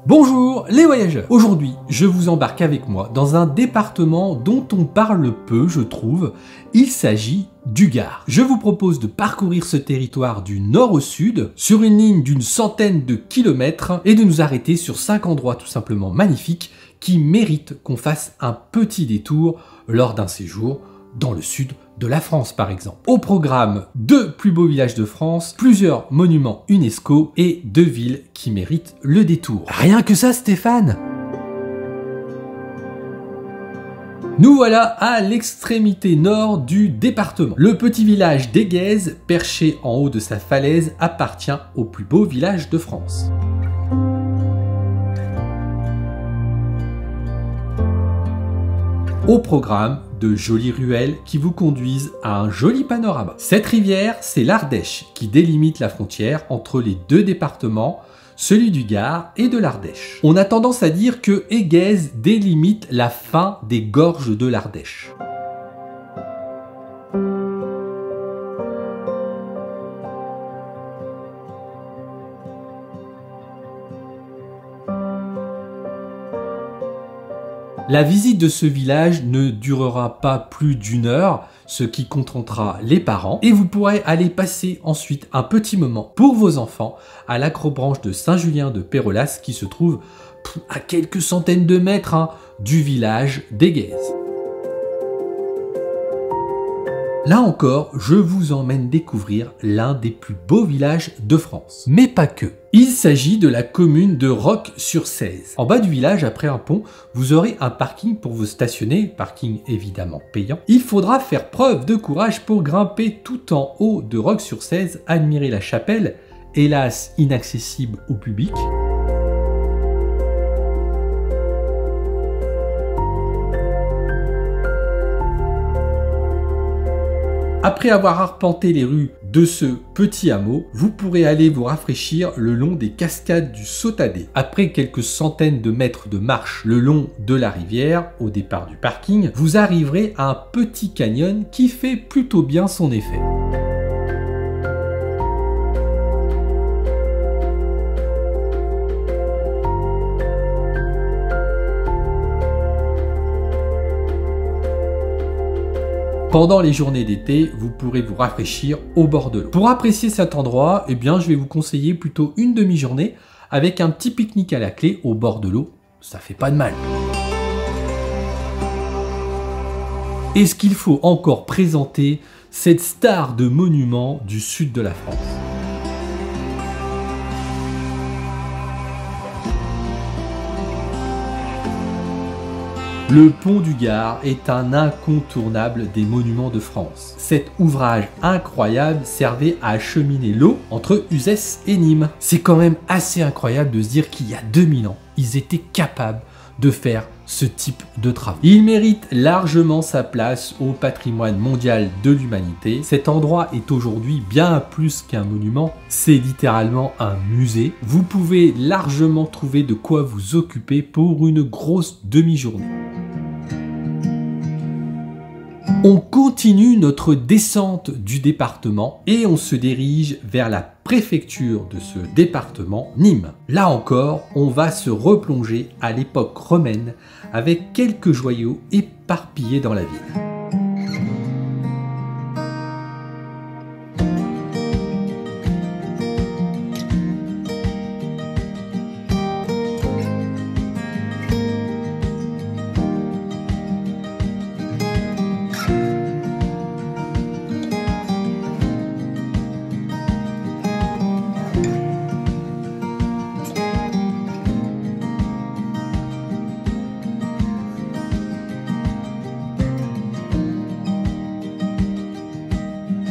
Bonjour les voyageurs. Aujourd'hui, je vous embarque avec moi dans un département dont on parle peu, je trouve. Il s'agit du Gard. Je vous propose de parcourir ce territoire du nord au sud, sur une ligne d'une centaine de kilomètres, et de nous arrêter sur 5 endroits tout simplement magnifiques qui méritent qu'on fasse un petit détour lors d'un séjour dans le sud de la France par exemple. Au programme, 2 plus beaux villages de France, plusieurs monuments UNESCO et 2 villes qui méritent le détour. Rien que ça Stéphane! Nous voilà à l'extrémité nord du département. Le petit village d'Aiguez, perché en haut de sa falaise, appartient au plus beau village de France. Au programme, de jolies ruelles qui vous conduisent à un joli panorama. Cette rivière, c'est l'Ardèche qui délimite la frontière entre les 2 départements, celui du Gard et de l'Ardèche. On a tendance à dire que Aiguez délimite la fin des gorges de l'Ardèche. La visite de ce village ne durera pas plus d'1 heure, ce qui contentera les parents, et vous pourrez aller passer ensuite un petit moment pour vos enfants à l'acrobranche de Saint-Julien de Pérolas qui se trouve à quelques centaines de mètres du village d'Aiguez. Là encore, je vous emmène découvrir l'un des plus beaux villages de France. Mais pas que. Il s'agit de la commune de Roques-sur-Cèze. En bas du village, après un pont, vous aurez un parking pour vous stationner, parking évidemment payant. Il faudra faire preuve de courage pour grimper tout en haut de Roques-sur-Cèze, admirer la chapelle, hélas inaccessible au public. Après avoir arpenté les rues de ce petit hameau, vous pourrez aller vous rafraîchir le long des cascades du Sautadé. Après quelques centaines de mètres de marche le long de la rivière, au départ du parking, vous arriverez à un petit canyon qui fait plutôt bien son effet. Pendant les journées d'été, vous pourrez vous rafraîchir au bord de l'eau. Pour apprécier cet endroit, eh bien, je vais vous conseiller plutôt une demi-journée avec un petit pique-nique à la clé au bord de l'eau. Ça fait pas de mal. Est-ce qu'il faut encore présenter cette star de monument du sud de la France ? Le pont du Gard est un incontournable des monuments de France. Cet ouvrage incroyable servait à acheminer l'eau entre Uzès et Nîmes. C'est quand même assez incroyable de se dire qu'il y a 2000 ans, ils étaient capables de faire ce type de travaux. Il mérite largement sa place au patrimoine mondial de l'humanité. Cet endroit est aujourd'hui bien plus qu'un monument, c'est littéralement un musée. Vous pouvez largement trouver de quoi vous occuper pour une grosse demi-journée. On continue notre descente du département et on se dirige vers la préfecture de ce département, Nîmes. Là encore, on va se replonger à l'époque romaine avec quelques joyaux éparpillés dans la ville.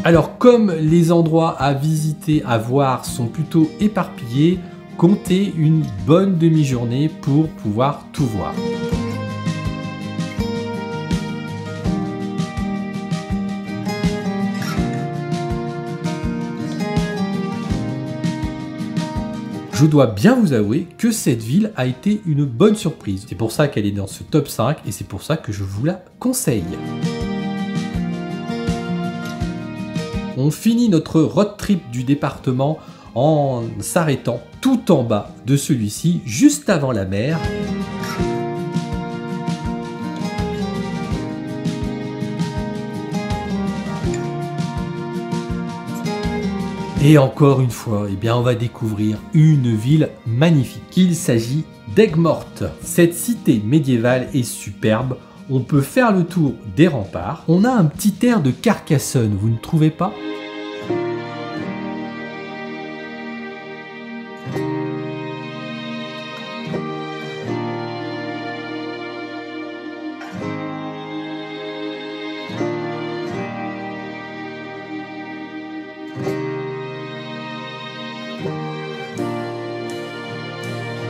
Alors comme les endroits à visiter, à voir sont plutôt éparpillés, comptez une bonne demi-journée pour pouvoir tout voir. Je dois bien vous avouer que cette ville a été une bonne surprise. C'est pour ça qu'elle est dans ce top 5 et c'est pour ça que je vous la conseille. On finit notre road trip du département en s'arrêtant tout en bas de celui-ci, juste avant la mer. Et encore une fois, eh bien, on va découvrir une ville magnifique. Il s'agit d'Aigues-Mortes. Cette cité médiévale est superbe. On peut faire le tour des remparts. On a un petit air de Carcassonne, vous ne trouvez pas ?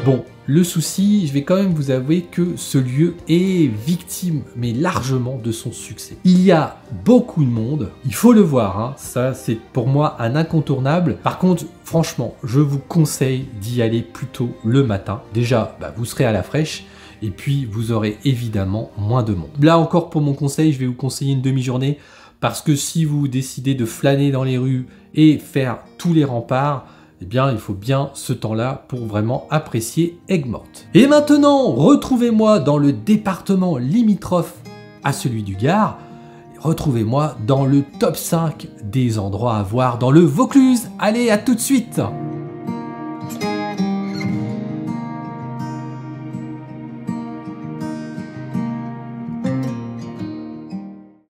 Bon, le souci, je vais quand même vous avouer que ce lieu est victime, mais largement, de son succès. Il y a beaucoup de monde, il faut le voir, hein, ça c'est pour moi un incontournable. Par contre, franchement, je vous conseille d'y aller plutôt le matin. Déjà, vous serez à la fraîche, et puis vous aurez évidemment moins de monde. Là encore, pour mon conseil, je vais vous conseiller une demi-journée, parce que si vous décidez de flâner dans les rues et faire tous les remparts, eh bien, il faut bien ce temps-là pour vraiment apprécier Aigues-Mortes. Et maintenant, retrouvez-moi dans le département limitrophe à celui du Gard. Retrouvez-moi dans le top 5 des endroits à voir dans le Vaucluse. Allez, à tout de suite!